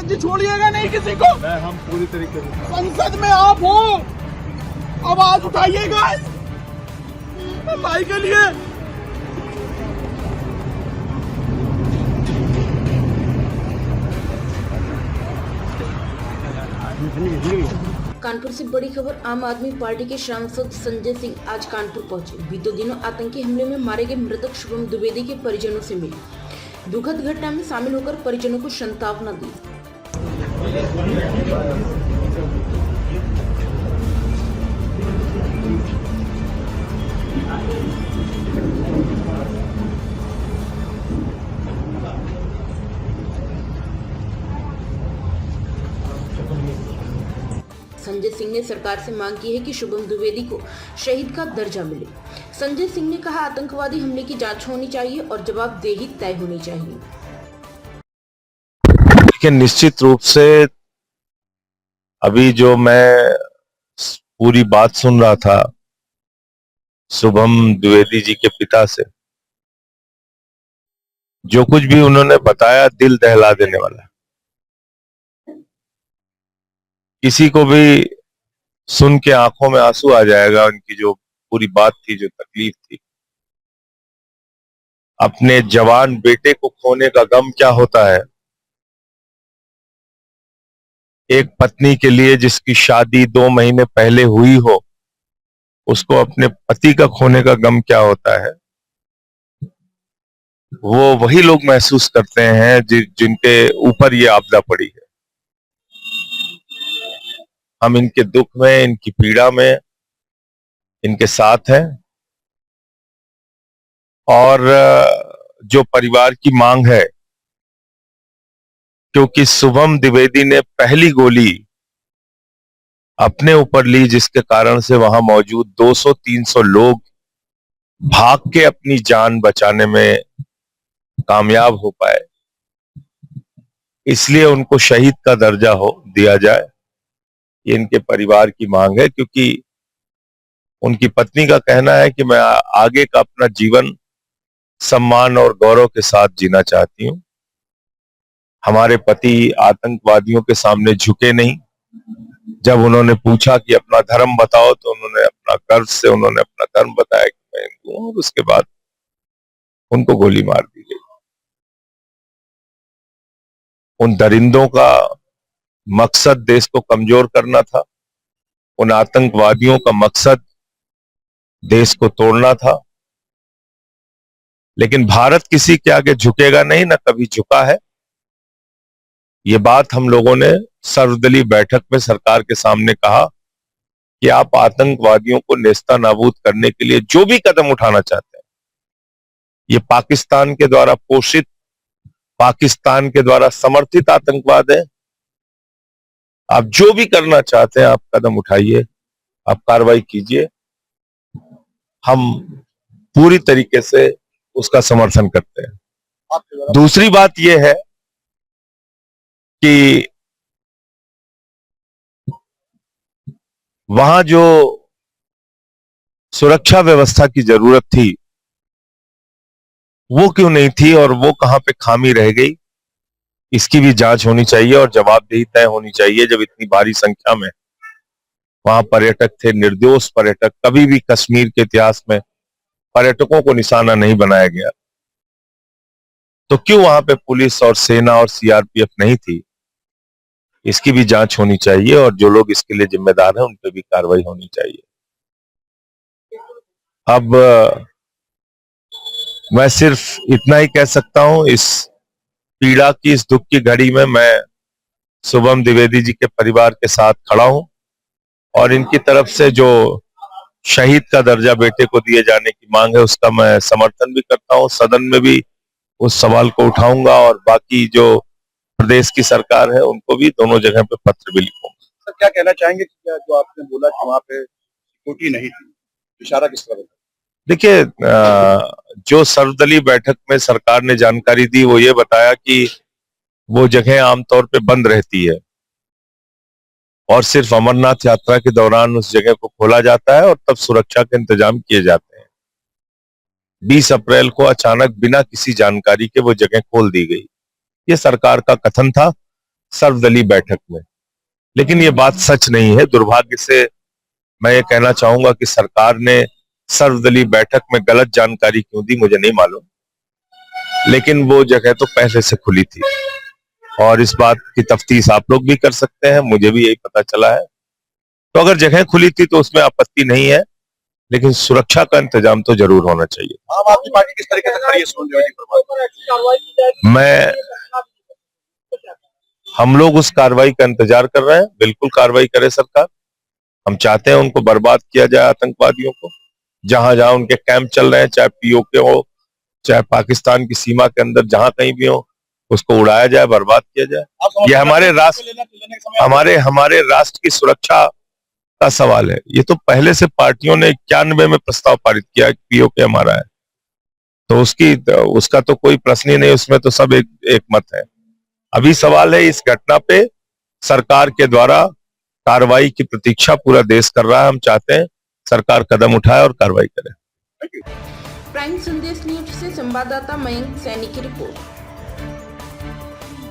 सांसद जी छोड़िएगा नहीं किसी को। हम पूरी तरीके से संसद में आप हो, आवाज उठाइएगा भाई के लिए। कानपुर से बड़ी खबर। आम आदमी पार्टी के सांसद संजय सिंह आज कानपुर पहुंचे। बीते दिनों आतंकी हमले में मारे गए मृतक शुभम द्विवेदी के परिजनों से मिले। दुखद घटना में शामिल होकर परिजनों को सांत्वना दी। संजय सिंह ने सरकार से मांग की है कि शुभम द्विवेदी को शहीद का दर्जा मिले। संजय सिंह ने कहा, आतंकवादी हमले की जांच होनी चाहिए और जवाबदेही तय होनी चाहिए। लेकिन निश्चित रूप से अभी जो मैं पूरी बात सुन रहा था शुभम द्विवेदी जी के पिता से, जो कुछ भी उन्होंने बताया दिल दहला देने वाला। किसी को भी सुन के आंखों में आंसू आ जाएगा। उनकी जो पूरी बात थी, जो तकलीफ थी, अपने जवान बेटे को खोने का गम क्या होता है, एक पत्नी के लिए जिसकी शादी 2 महीने पहले हुई हो, उसको अपने पति का खोने का गम क्या होता है, वो वही लोग महसूस करते हैं जिनके ऊपर ये आपदा पड़ी है। हम इनके दुख में, इनकी पीड़ा में इनके साथ हैं। और जो परिवार की मांग है, क्योंकि शुभम द्विवेदी ने पहली गोली अपने ऊपर ली, जिसके कारण से वहां मौजूद 200-300 लोग भाग के अपनी जान बचाने में कामयाब हो पाए, इसलिए उनको शहीद का दर्जा दिया जाए। ये इनके परिवार की मांग है, क्योंकि उनकी पत्नी का कहना है कि मैं आगे का अपना जीवन सम्मान और गौरव के साथ जीना चाहती हूं। हमारे पति आतंकवादियों के सामने झुके नहीं। जब उन्होंने पूछा कि अपना धर्म बताओ, तो उन्होंने अपना गर्व से अपना धर्म बताया कि मैं हिंदू हूं, और उसके बाद उनको गोली मार दी गई। उन दरिंदों का मकसद देश को कमजोर करना था। उन आतंकवादियों का मकसद देश को तोड़ना था। लेकिन भारत किसी के आगे झुकेगा नहीं, ना कभी झुका है। ये बात हम लोगों ने सर्वदलीय बैठक में सरकार के सामने कहा कि आप आतंकवादियों को नेस्तनाबूद करने के लिए जो भी कदम उठाना चाहते हैं, ये पाकिस्तान के द्वारा पोषित, पाकिस्तान के द्वारा समर्थित आतंकवाद है। आप जो भी करना चाहते हैं, आप कदम उठाइए, आप कार्रवाई कीजिए। हम पूरी तरीके से उसका समर्थन करते हैं। दूसरी बात यह है कि वहां जो सुरक्षा व्यवस्था की जरूरत थी, वो क्यों नहीं थी और वो कहां पे खामी रह गई, इसकी भी जांच होनी चाहिए और जवाबदेही तय होनी चाहिए। जब इतनी भारी संख्या में वहां पर्यटक थे, निर्दोष पर्यटक, कभी भी कश्मीर के इतिहास में पर्यटकों को निशाना नहीं बनाया गया, तो क्यों वहां पे पुलिस और सेना और सीआरपीएफ नहीं थी, इसकी भी जांच होनी चाहिए और जो लोग इसके लिए जिम्मेदार हैं उन पे भी कार्रवाई होनी चाहिए। अब मैं सिर्फ इतना ही कह सकता हूं, इस पीड़ा की, इस दुख की घड़ी में मैं शुभम द्विवेदी जी के परिवार के साथ खड़ा हूं और इनकी तरफ से जो शहीद का दर्जा बेटे को दिए जाने की मांग है, उसका मैं समर्थन भी करता हूं। सदन में भी उस सवाल को उठाऊंगा और बाकी जो प्रदेश की सरकार है उनको भी दोनों जगह पे पत्र भी लिखूंगा। सर क्या कहना चाहेंगे कि जो आपने बोला कि वहां पे सिक्योरिटी नहीं थी, इशारा किस तरह? देखिए, जो सर्वदलीय बैठक में सरकार ने जानकारी दी, वो ये बताया कि वो जगह आमतौर पे बंद रहती है और सिर्फ अमरनाथ यात्रा के दौरान उस जगह को खोला जाता है और तब सुरक्षा के इंतजाम किए जाते हैं। 20 अप्रैल को अचानक बिना किसी जानकारी के वो जगह खोल दी गई, ये सरकार का कथन था। सर्वदलीय बैठक में। लेकिन ये बात सच नहीं है। दुर्भाग्य से मैं ये कहना चाहूंगा कि सरकार ने सर्वदलीय बैठक में गलत जानकारी क्यों दी मुझे नहीं मालूम, लेकिन वो जगह तो पहले से खुली थी और इस बात की तफ्तीश आप लोग भी कर सकते हैं, मुझे भी यही पता चला है। तो अगर जगह खुली थी तो उसमें आपत्ति नहीं है, लेकिन सुरक्षा का इंतजाम तो जरूर होना चाहिए। आम आदमी पार्टी किस तरीके से खड़ी है सोन द्विवेदी पर? हम लोग उस कार्रवाई का इंतजार कर रहे हैं। बिल्कुल कार्रवाई करे सरकार। हम चाहते हैं उनको बर्बाद किया जाए, आतंकवादियों को। जहां जहां उनके कैंप चल रहे हैं, चाहे पीओके हो, चाहे पाकिस्तान की सीमा के अंदर जहां कहीं भी हो, उसको उड़ाया जाए, बर्बाद किया जाए। ये हमारे राष्ट्र की सुरक्षा का सवाल है। ये तो पहले से पार्टियों ने 91 में प्रस्ताव पारित किया, पीओके हमारा है, तो उसका तो कोई प्रश्न ही नहीं, उसमें तो सब एक मत है। अभी सवाल है इस घटना पे सरकार के द्वारा कार्रवाई की प्रतीक्षा पूरा देश कर रहा है। हम चाहते हैं सरकार कदम उठाए और कार्रवाई करे। प्राइम संदेश न्यूज से संवाददाता मयंक सैनी की रिपोर्ट।